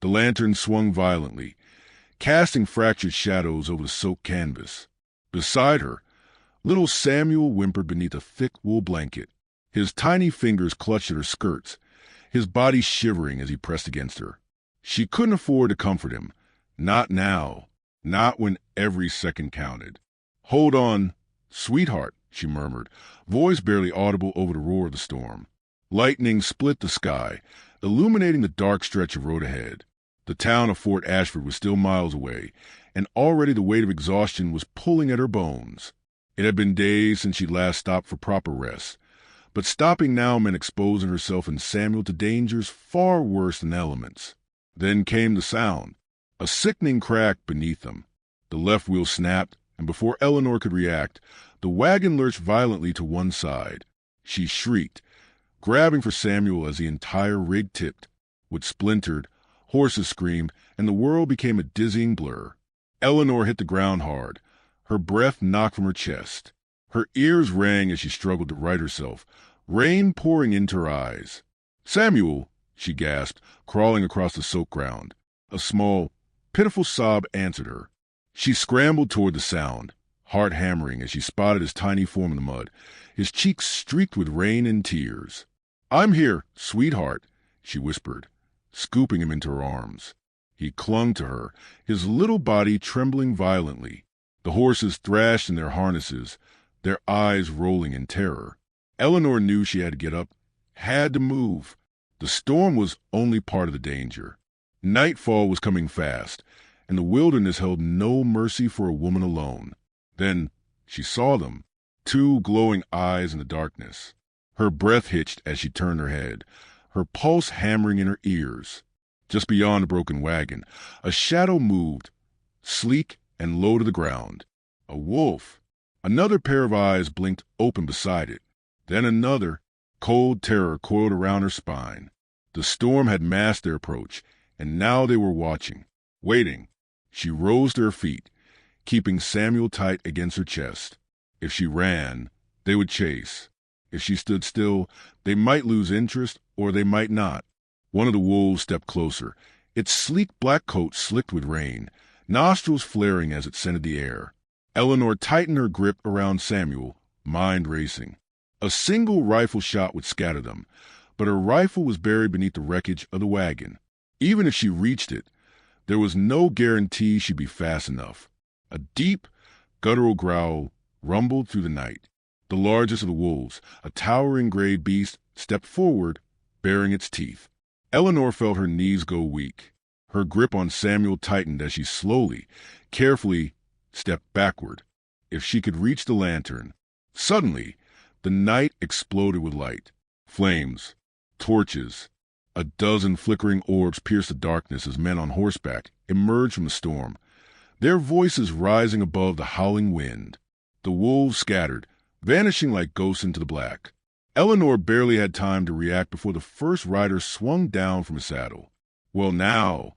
The lantern swung violently, casting fractured shadows over the soaked canvas. Beside her, little Samuel whimpered beneath a thick wool blanket. His tiny fingers clutched at her skirts, his body shivering as he pressed against her. She couldn't afford to comfort him. Not now. Not when every second counted. "Hold on, sweetheart," she murmured, voice barely audible over the roar of the storm. Lightning split the sky, illuminating the dark stretch of road ahead. The town of Fort Ashford was still miles away, and already the weight of exhaustion was pulling at her bones. It had been days since she'd last stopped for proper rest, but stopping now meant exposing herself and Samuel to dangers far worse than the elements. Then came the sound, a sickening crack beneath them. The left wheel snapped, and before Eleanor could react, the wagon lurched violently to one side. She shrieked, grabbing for Samuel as the entire rig tipped. Wood splintered, horses screamed, and the world became a dizzying blur. Eleanor hit the ground hard, her breath knocked from her chest. Her ears rang as she struggled to right herself, rain pouring into her eyes. "Samuel!" she gasped, crawling across the soaked ground. A small, pitiful sob answered her. She scrambled toward the sound, heart hammering as she spotted his tiny form in the mud, his cheeks streaked with rain and tears. "I'm here, sweetheart," she whispered, scooping him into her arms. He clung to her, his little body trembling violently. The horses thrashed in their harnesses, their eyes rolling in terror. Eleanor knew she had to get up, had to move. The storm was only part of the danger. Nightfall was coming fast, and the wilderness held no mercy for a woman alone. Then she saw them, two glowing eyes in the darkness. Her breath hitched as she turned her head, her pulse hammering in her ears. Just beyond the broken wagon, a shadow moved, sleek and low to the ground. A wolf. Another pair of eyes blinked open beside it. Then another. Cold terror coiled around her spine. The storm had masked their approach, and now they were watching, waiting. She rose to her feet, keeping Samuel tight against her chest. If she ran, they would chase. If she stood still, they might lose interest or they might not. One of the wolves stepped closer, its sleek black coat slicked with rain, nostrils flaring as it scented the air. Eleanor tightened her grip around Samuel, mind racing. A single rifle shot would scatter them, but her rifle was buried beneath the wreckage of the wagon. Even if she reached it, there was no guarantee she'd be fast enough. A deep, guttural growl rumbled through the night. The largest of the wolves, a towering gray beast, stepped forward, baring its teeth. Eleanor felt her knees go weak. Her grip on Samuel tightened as she slowly, carefully stepped backward. If she could reach the lantern. Suddenly, the night exploded with light. Flames, torches. A dozen flickering orbs pierced the darkness as men on horseback emerged from the storm, their voices rising above the howling wind. The wolves scattered, vanishing like ghosts into the black. Eleanor barely had time to react before the first rider swung down from his saddle. "Well now,"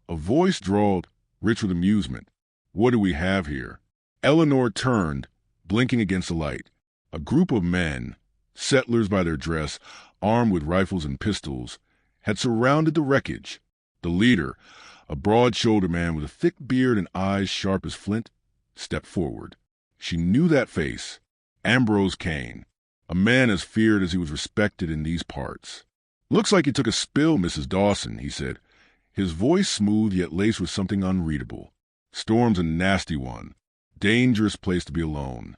a voice drawled, rich with amusement. "What do we have here?" Eleanor turned, blinking against the light. A group of men, settlers by their dress, armed with rifles and pistols, had surrounded the wreckage. The leader, a broad-shouldered man with a thick beard and eyes sharp as flint, stepped forward. She knew that face. Ambrose Kane, a man as feared as he was respected in these parts. "Looks like you took a spill, Mrs. Dawson," he said, his voice smooth yet laced with something unreadable. "Storm's a nasty one. Dangerous place to be alone."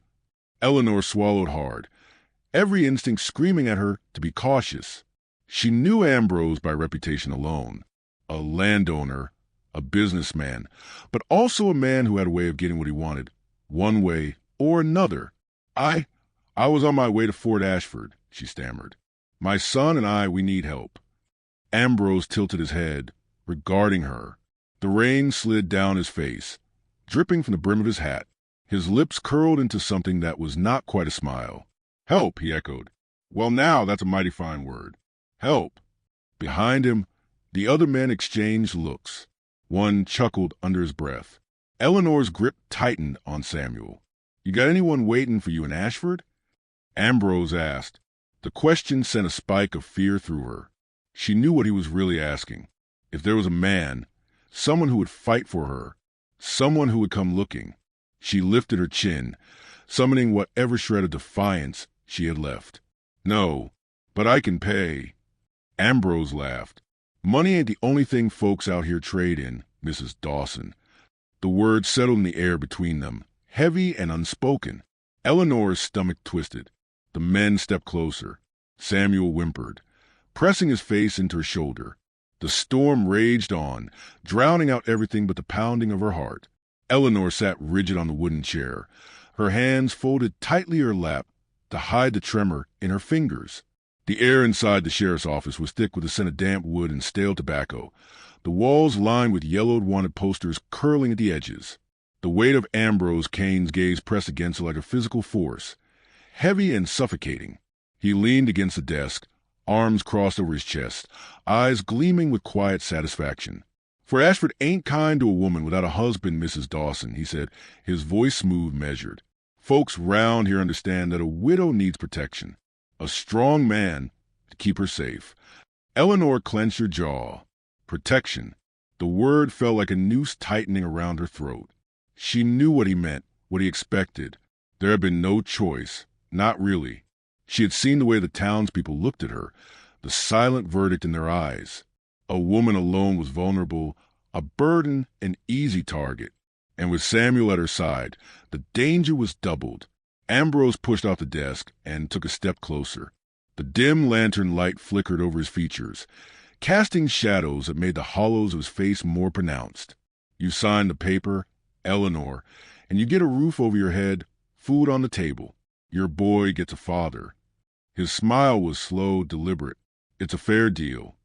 Eleanor swallowed hard, every instinct screaming at her to be cautious. She knew Ambrose by reputation alone. A landowner, a businessman, but also a man who had a way of getting what he wanted, one way or another. I was on my way to Fort Ashford," she stammered. "My son and I, we need help." Ambrose tilted his head, regarding her. The rain slid down his face, dripping from the brim of his hat. His lips curled into something that was not quite a smile. "Help," he echoed. "Well, now that's a mighty fine word. Help." Behind him, the other men exchanged looks. One chuckled under his breath. Eleanor's grip tightened on Samuel. "You got anyone waiting for you in Ashford?" Ambrose asked. The question sent a spike of fear through her. She knew what he was really asking. If there was a man, someone who would fight for her, someone who would come looking. She lifted her chin, summoning whatever shred of defiance she had left. No, but I can pay. Ambrose laughed. Money ain't the only thing folks out here trade in, Mrs. Dawson. The words settled in the air between them, heavy and unspoken. Eleanor's stomach twisted. The men stepped closer. Samuel whimpered, pressing his face into her shoulder. The storm raged on, drowning out everything but the pounding of her heart. Eleanor sat rigid on the wooden chair, her hands folded tightly in her lap to hide the tremor in her fingers. The air inside the sheriff's office was thick with the scent of damp wood and stale tobacco, the walls lined with yellowed wanted posters curling at the edges. The weight of Ambrose Kane's gaze pressed against her like a physical force, heavy and suffocating. He leaned against the desk, arms crossed over his chest, eyes gleaming with quiet satisfaction. For Ashford ain't kind to a woman without a husband, Mrs. Dawson, he said, his voice smooth, measured. Folks round here understand that a widow needs protection, a strong man to keep her safe. Eleanor clenched her jaw. Protection. The word felt like a noose tightening around her throat. She knew what he meant, what he expected. There had been no choice. Not really. She had seen the way the townspeople looked at her, the silent verdict in their eyes. A woman alone was vulnerable, a burden, an easy target. And with Samuel at her side, the danger was doubled. Ambrose pushed off the desk and took a step closer. The dim lantern light flickered over his features, casting shadows that made the hollows of his face more pronounced. You sign the paper, Eleanor, and you get a roof over your head, food on the table. Your boy gets a father. His smile was slow, deliberate. It's a fair deal.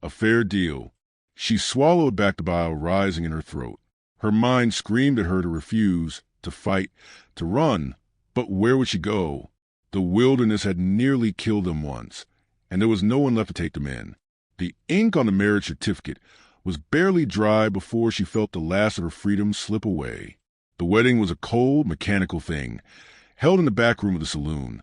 A fair deal. She swallowed back the bile rising in her throat. Her mind screamed at her to refuse, to fight, to run. But where would she go? The wilderness had nearly killed them once, and there was no one left to take them in. The ink on the marriage certificate was barely dry before she felt the last of her freedom slip away. The wedding was a cold, mechanical thing, held in the back room of the saloon,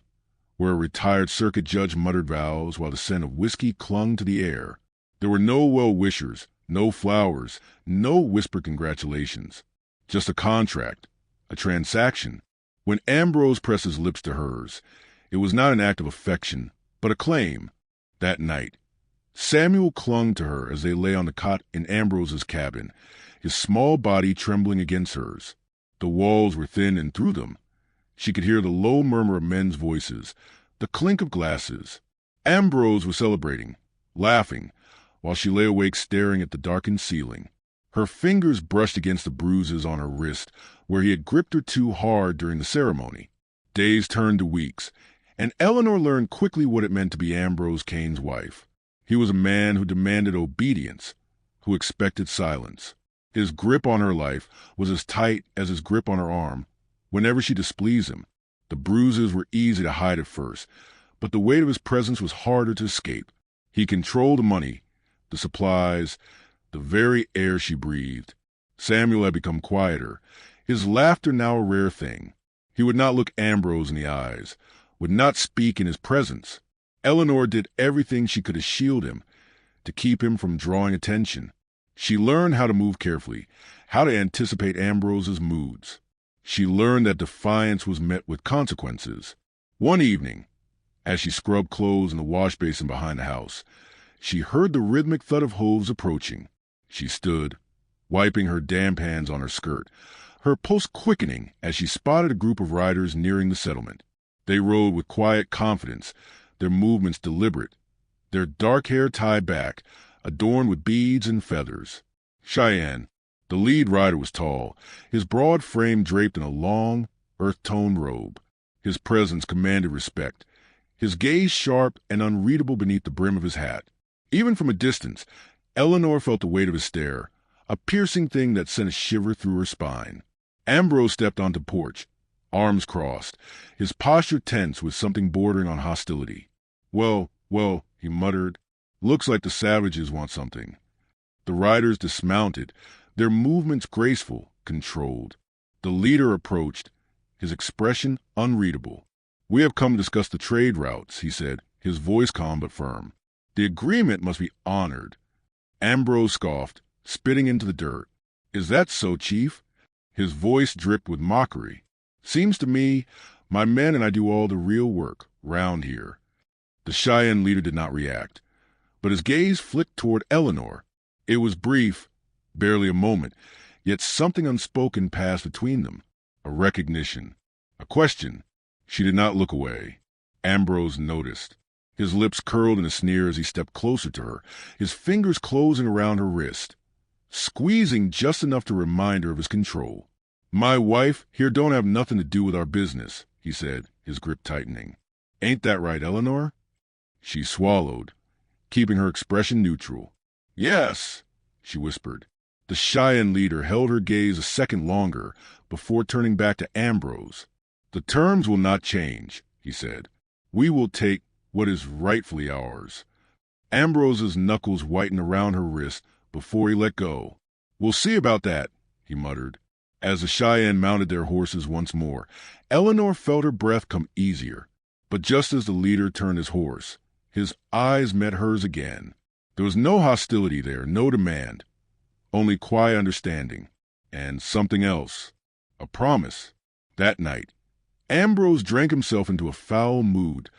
where a retired circuit judge muttered vows while the scent of whiskey clung to the air. There were no well-wishers, no flowers, no whispered congratulations. Just a contract, a transaction. When Ambrose pressed his lips to hers, it was not an act of affection, but a claim. That night, Samuel clung to her as they lay on the cot in Ambrose's cabin, his small body trembling against hers. The walls were thin, and through them she could hear the low murmur of men's voices, the clink of glasses. Ambrose was celebrating, laughing, while she lay awake staring at the darkened ceiling. Her fingers brushed against the bruises on her wrist where he had gripped her too hard during the ceremony. Days turned to weeks, and Eleanor learned quickly what it meant to be Ambrose Kane's wife. He was a man who demanded obedience, who expected silence. His grip on her life was as tight as his grip on her arm whenever she displeased him. The bruises were easy to hide at first, but the weight of his presence was harder to escape. He controlled the money, the supplies, the very air she breathed. Samuel had become quieter, his laughter now a rare thing. He would not look Ambrose in the eyes, would not speak in his presence. Eleanor did everything she could to shield him, to keep him from drawing attention. She learned how to move carefully, how to anticipate Ambrose's moods. She learned that defiance was met with consequences. One evening, as she scrubbed clothes in the wash basin behind the house, she heard the rhythmic thud of hooves approaching. She stood, wiping her damp hands on her skirt, her pulse quickening as she spotted a group of riders nearing the settlement. They rode with quiet confidence, their movements deliberate, their dark hair tied back, adorned with beads and feathers. Cheyenne, the lead rider, was tall, his broad frame draped in a long, earth-toned robe. His presence commanded respect, his gaze sharp and unreadable beneath the brim of his hat. Even from a distance, Eleanor felt the weight of his stare, a piercing thing that sent a shiver through her spine. Ambrose stepped onto the porch, arms crossed, his posture tense with something bordering on hostility. Well, he muttered. Looks like the savages want something. The riders dismounted, their movements graceful, controlled. The leader approached, his expression unreadable. We have come to discuss the trade routes, he said, his voice calm but firm. The agreement must be honored. Ambrose scoffed, spitting into the dirt. "Is that so, Chief?" His voice dripped with mockery. "Seems to me my men and I do all the real work round here." The Cheyenne leader did not react, but his gaze flicked toward Eleanor. It was brief, barely a moment, yet something unspoken passed between them. A recognition. A question. She did not look away. Ambrose noticed. His lips curled in a sneer as he stepped closer to her, his fingers closing around her wrist, squeezing just enough to remind her of his control. "My wife here don't have nothing to do with our business," he said, his grip tightening. "Ain't that right, Eleanor?" She swallowed, keeping her expression neutral. "Yes," she whispered. The Cheyenne leader held her gaze a second longer before turning back to Ambrose. "The terms will not change," he said. "We will take what is rightfully ours." Ambrose's knuckles whitened around her wrist before he let go. "We'll see about that," he muttered. As the Cheyenne mounted their horses once more, Eleanor felt her breath come easier. But just as the leader turned his horse, his eyes met hers again. There was no hostility there, no demand, only quiet understanding, and something else, a promise. That night, Ambrose drank himself into a foul mood,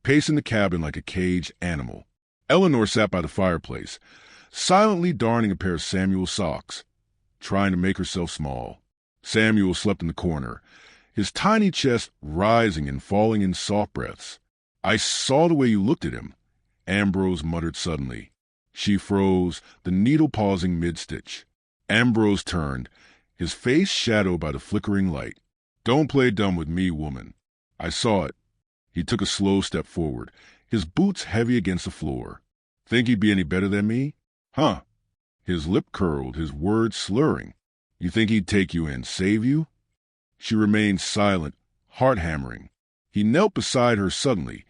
pacing the cabin like a caged animal. Eleanor sat by the fireplace, silently darning a pair of Samuel's socks, trying to make herself small. Samuel slept in the corner, his tiny chest rising and falling in soft breaths. "I saw the way you looked at him," Ambrose muttered suddenly. She froze, the needle pausing mid-stitch. Ambrose turned, his face shadowed by the flickering light. "Don't play dumb with me, woman. I saw it." He took a slow step forward, his boots heavy against the floor. "Think he'd be any better than me? Huh?" His lip curled, his words slurring. "You think he'd take you in, save you?" She remained silent, heart hammering. He knelt beside her suddenly,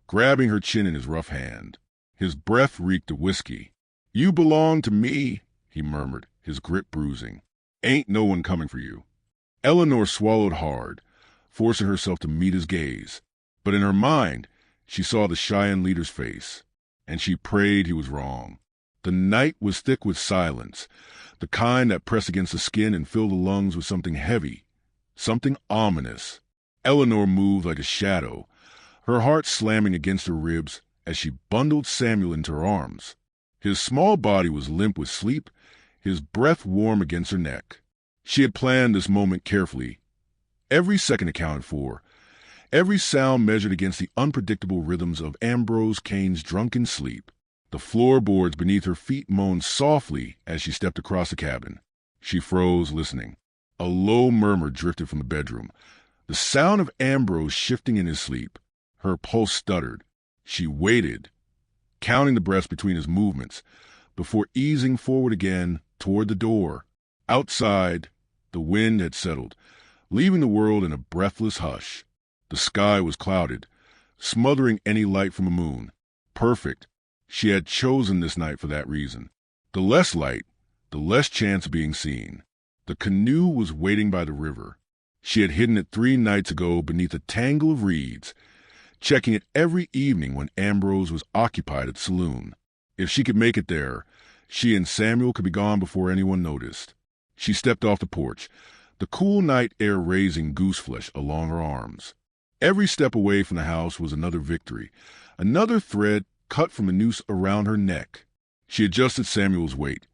grabbing her chin in his rough hand. His breath reeked of whiskey. "You belong to me," he murmured, his grip bruising. "Ain't no one coming for you." Eleanor swallowed hard, forcing herself to meet his gaze. But in her mind, she saw the Cheyenne leader's face, and she prayed he was wrong. The night was thick with silence, the kind that pressed against the skin and filled the lungs with something heavy, something ominous. Eleanor moved like a shadow, her heart slamming against her ribs as she bundled Samuel into her arms. His small body was limp with sleep, his breath warm against her neck. She had planned this moment carefully, every second accounted for, every sound measured against the unpredictable rhythms of Ambrose Kane's drunken sleep. The floorboards beneath her feet moaned softly as she stepped across the cabin. She froze, listening. A low murmur drifted from the bedroom, the sound of Ambrose shifting in his sleep. Her pulse stuttered. She waited, counting the breaths between his movements, before easing forward again toward the door. Outside, the wind had settled, leaving the world in a breathless hush. The sky was clouded, smothering any light from a moon. Perfect. She had chosen this night for that reason. The less light, the less chance of being seen. The canoe was waiting by the river. She had hidden it 3 nights ago beneath a tangle of reeds, checking it every evening when Ambrose was occupied at the saloon. If she could make it there, she and Samuel could be gone before anyone noticed. She stepped off the porch, the cool night air raising gooseflesh along her arms. Every step away from the house was another victory, another thread cut from a noose around her neck. She adjusted Samuel's weight,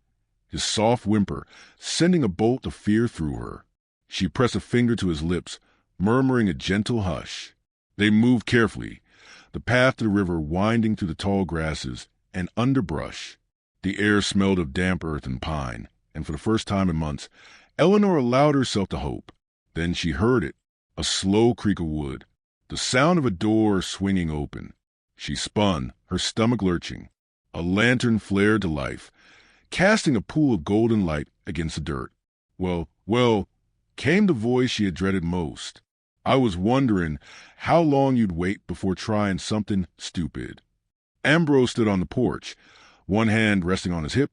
his soft whimper sending a bolt of fear through her. She pressed a finger to his lips, murmuring a gentle hush. They moved carefully, the path to the river winding through the tall grasses and underbrush. The air smelled of damp earth and pine, and for the first time in months, Eleanor allowed herself to hope. Then she heard it, a slow creak of wood, the sound of a door swinging open. She spun, her stomach lurching. A lantern flared to life, casting a pool of golden light against the dirt. Well, came the voice she had dreaded most. "I was wondering how long you'd wait before trying something stupid." Ambrose stood on the porch, one hand resting on his hip,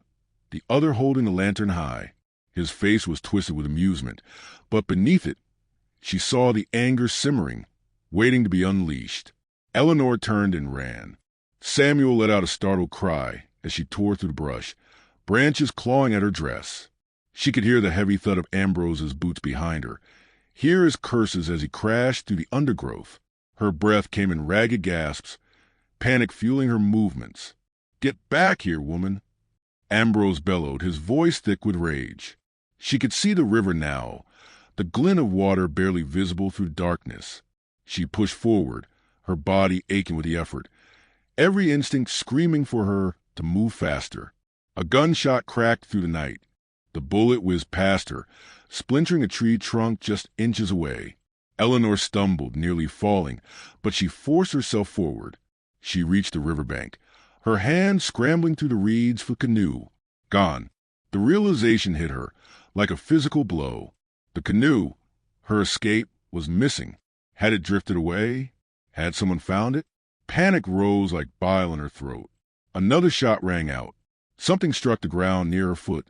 the other holding the lantern high. His face was twisted with amusement, but beneath it, she saw the anger simmering, waiting to be unleashed. Eleanor turned and ran. Samuel let out a startled cry as she tore through the brush, branches clawing at her dress. She could hear the heavy thud of Ambrose's boots behind her, hear his curses as he crashed through the undergrowth. Her breath came in ragged gasps, panic fueling her movements. "Get back here, woman!" Ambrose bellowed, his voice thick with rage. She could see the river now, the glint of water barely visible through darkness. She pushed forward, her body aching with the effort, every instinct screaming for her to move faster. A gunshot cracked through the night. The bullet whizzed past her, splintering a tree trunk just inches away. Eleanor stumbled, nearly falling, but she forced herself forward. She reached the riverbank, her hand scrambling through the reeds for the canoe. Gone. The realization hit her, like a physical blow. The canoe, her escape, was missing. Had it drifted away? Had someone found it? Panic rose like bile in her throat. Another shot rang out. Something struck the ground near her foot,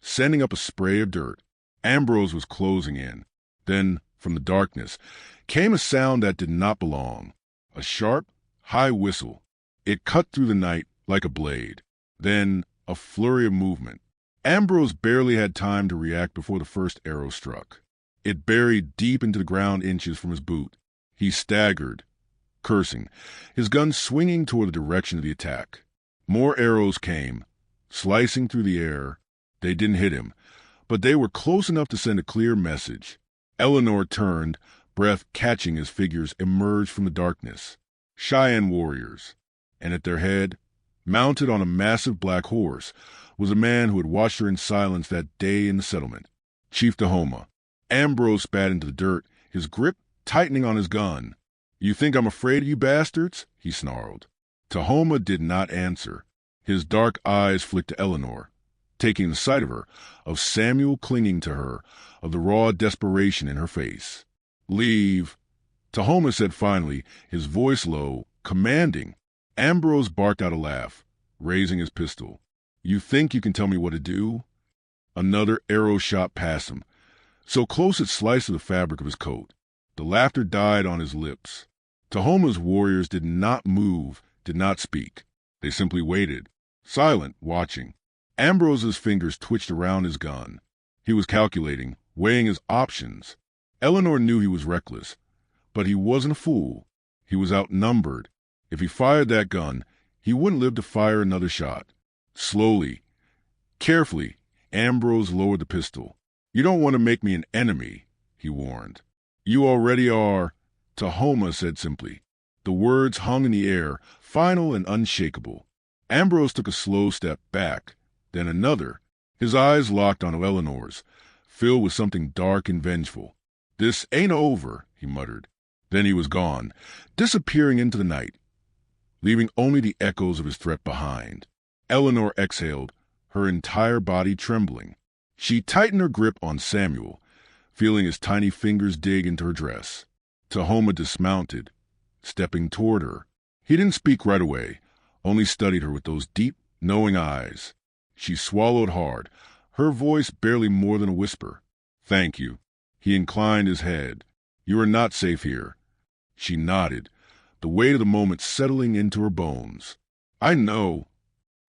sending up a spray of dirt. Ambrose was closing in. Then, from the darkness, came a sound that did not belong. A sharp, high whistle. It cut through the night like a blade. Then, a flurry of movement. Ambrose barely had time to react before the first arrow struck. It buried deep into the ground inches from his boot. He staggered, cursing, his gun swinging toward the direction of the attack. More arrows came, slicing through the air. They didn't hit him, but they were close enough to send a clear message. Eleanor turned, breath catching as figures emerged from the darkness. Cheyenne warriors. And at their head, mounted on a massive black horse, was a man who had watched her in silence that day in the settlement. Chief Tahoma. Ambrose spat into the dirt, his grip tightening on his gun. "You think I'm afraid of you bastards?" he snarled. Tahoma did not answer. His dark eyes flicked to Eleanor, taking the sight of her, of Samuel clinging to her, of the raw desperation in her face. "Leave," Tahoma said finally, his voice low, commanding. Ambrose barked out a laugh, raising his pistol. "You think you can tell me what to do?" Another arrow shot past him, so close it sliced through the fabric of his coat. The laughter died on his lips. Tahoma's warriors did not move, did not speak. They simply waited, silent, watching. Ambrose's fingers twitched around his gun. He was calculating, weighing his options. Eleanor knew he was reckless, but he wasn't a fool. He was outnumbered. If he fired that gun, he wouldn't live to fire another shot. Slowly, carefully, Ambrose lowered the pistol. "You don't want to make me an enemy," he warned. "You already are," Tahoma said simply. The words hung in the air, final and unshakable. Ambrose took a slow step back, then another, his eyes locked on Eleanor's, filled with something dark and vengeful. "This ain't over," he muttered. Then he was gone, disappearing into the night, leaving only the echoes of his threat behind. Eleanor exhaled, her entire body trembling. She tightened her grip on Samuel, feeling his tiny fingers dig into her dress. Tahoma dismounted, stepping toward her. He didn't speak right away, only studied her with those deep, knowing eyes. She swallowed hard, her voice barely more than a whisper. "Thank you." He inclined his head. "You are not safe here." She nodded, the weight of the moment settling into her bones. "I know."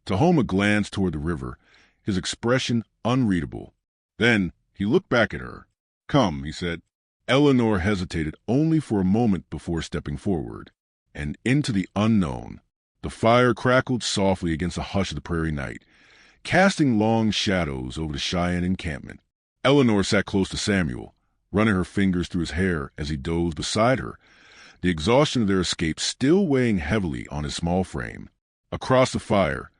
Tahoma glanced toward the river, his expression unreadable. Then he looked back at her. "Come," he said. Eleanor hesitated only for a moment before stepping forward, and into the unknown. The fire crackled softly against the hush of the prairie night, casting long shadows over the Cheyenne encampment. Eleanor sat close to Samuel, running her fingers through his hair as he dozed beside her, the exhaustion of their escape still weighing heavily on his small frame. Across the fire,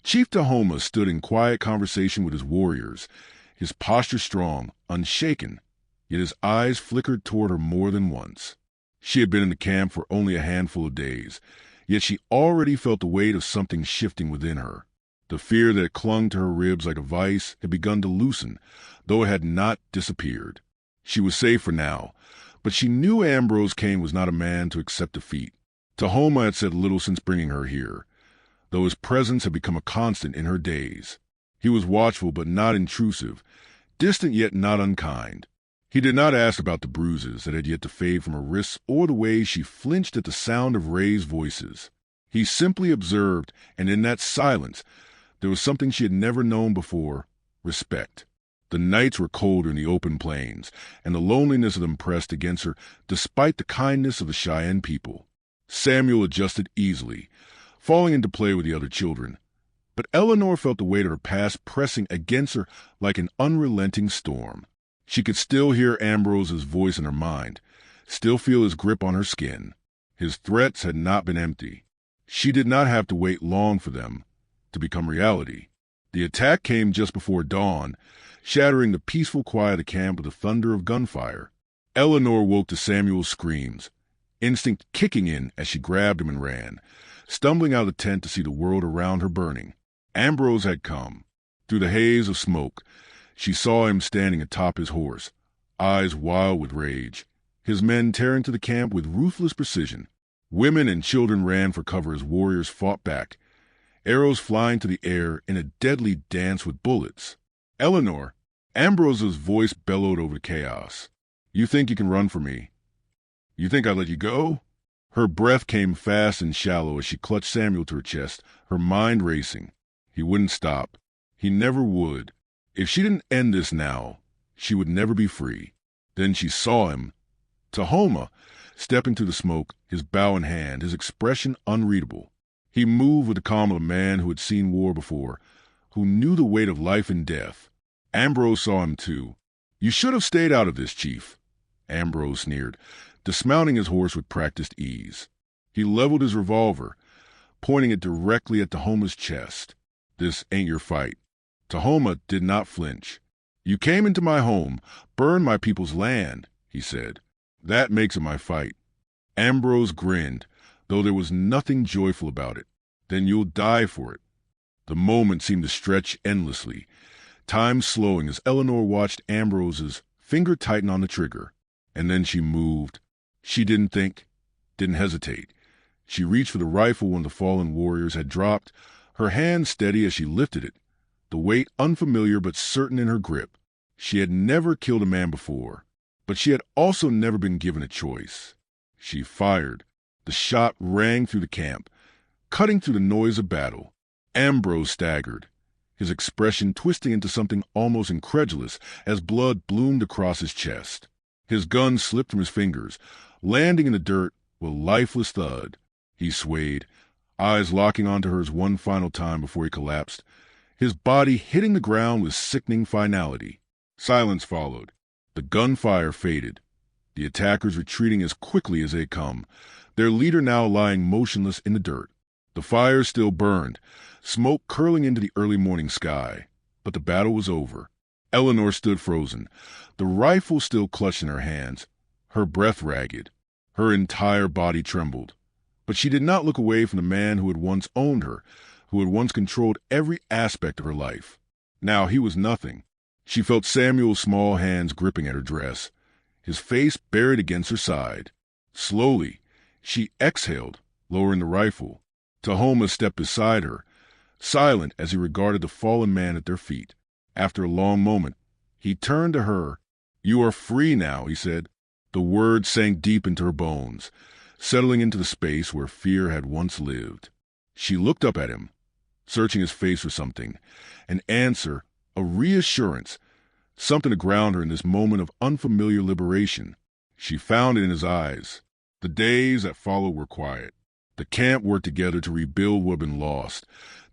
Chief Tahoma stood in quiet conversation with his warriors, his posture strong, unshaken, yet his eyes flickered toward her more than once. She had been in the camp for only a handful of days, yet she already felt the weight of something shifting within her. The fear that clung to her ribs like a vice had begun to loosen, though it had not disappeared. She was safe for now, but she knew Ambrose Kane was not a man to accept defeat. Tahoma had said little since bringing her here, though his presence had become a constant in her days. He was watchful but not intrusive, distant yet not unkind. He did not ask about the bruises that had yet to fade from her wrists or the way she flinched at the sound of raised voices. He simply observed, and in that silence, There was something she had never known before: respect. The nights were colder in the open plains, and the loneliness of them pressed against her despite the kindness of the Cheyenne people. Samuel adjusted easily, falling into play with the other children. But Eleanor felt the weight of her past pressing against her like an unrelenting storm. She could still hear Ambrose's voice in her mind, still feel his grip on her skin. His threats had not been empty. She did not have to wait long for them to become reality. The attack came just before dawn, shattering the peaceful quiet of the camp with the thunder of gunfire. Eleanor woke to Samuel's screams, instinct kicking in as she grabbed him and ran, stumbling out of the tent to see the world around her burning. Ambrose had come. Through the haze of smoke, she saw him standing atop his horse, eyes wild with rage, his men tearing to the camp with ruthless precision. Women and children ran for cover as warriors fought back, arrows flying to the air in a deadly dance with bullets. "Eleanor," Ambrose's voice bellowed over the chaos. "You think you can run from me? You think I'd let you go?" Her breath came fast and shallow as she clutched Samuel to her chest, her mind racing. He wouldn't stop. He never would. If she didn't end this now, she would never be free. Then she saw him. Tahoma, stepping through the smoke, his bow in hand, his expression unreadable. He moved with the calm of a man who had seen war before, who knew the weight of life and death. Ambrose saw him too. "You should have stayed out of this, Chief," Ambrose sneered, dismounting his horse with practiced ease. He leveled his revolver, pointing it directly at Tahoma's chest. "This ain't your fight." Tahoma did not flinch. "You came into my home, burned my people's land," he said. "That makes it my fight." Ambrose grinned, though there was nothing joyful about it. "Then you'll die for it." The moment seemed to stretch endlessly, time slowing as Eleanor watched Ambrose's finger tighten on the trigger. And then she moved. She didn't think, didn't hesitate. She reached for the rifle one of the fallen warriors had dropped, her hand steady as she lifted it, the weight unfamiliar but certain in her grip. She had never killed a man before, but she had also never been given a choice. She fired. The shot rang through the camp, cutting through the noise of battle. Ambrose staggered, his expression twisting into something almost incredulous as blood bloomed across his chest. His gun slipped from his fingers, landing in the dirt with a lifeless thud. He swayed, eyes locking onto hers one final time before he collapsed, his body hitting the ground with sickening finality. Silence followed. The gunfire faded, the attackers retreating as quickly as they had come, their leader now lying motionless in the dirt. The fire still burned, smoke curling into the early morning sky, but the battle was over. Eleanor stood frozen, the rifle still clutched in her hands, her breath ragged. Her entire body trembled. But she did not look away from the man who had once owned her, who had once controlled every aspect of her life. Now he was nothing. She felt Samuel's small hands gripping at her dress, his face buried against her side. Slowly, she exhaled, lowering the rifle. Tahoma stepped beside her, silent as he regarded the fallen man at their feet. After a long moment, he turned to her. "You are free now," he said. The words sank deep into her bones, settling into the space where fear had once lived. She looked up at him, searching his face for something, an answer, a reassurance, something to ground her in this moment of unfamiliar liberation. She found it in his eyes. The days that followed were quiet. The camp worked together to rebuild what had been lost,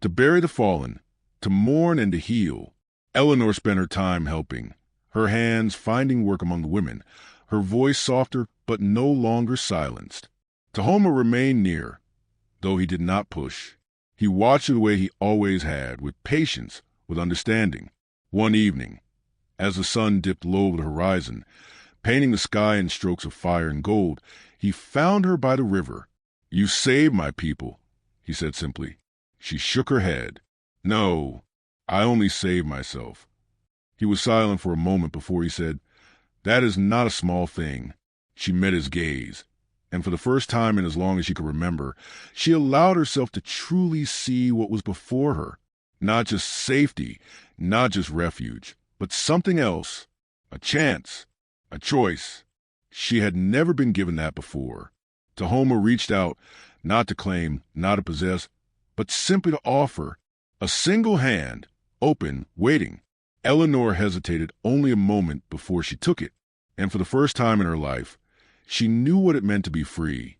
to bury the fallen, to mourn and to heal. Eleanor spent her time helping, her hands finding work among the women, her voice softer but no longer silenced. Tahoma remained near, though he did not push. He watched her the way he always had, with patience, with understanding. One evening, as the sun dipped low over the horizon, painting the sky in strokes of fire and gold, he found her by the river. "You saved my people," he said simply. She shook her head. "No, I only saved myself." He was silent for a moment before he said, "That is not a small thing." She met his gaze, and for the first time in as long as she could remember, she allowed herself to truly see what was before her. Not just safety, not just refuge, but something else, a chance, a choice. She had never been given that before. Tahoma reached out, not to claim, not to possess, but simply to offer, a A single hand, open, waiting. Eleanor hesitated only a moment before she took it, and for the first time in her life, she knew what it meant to be free.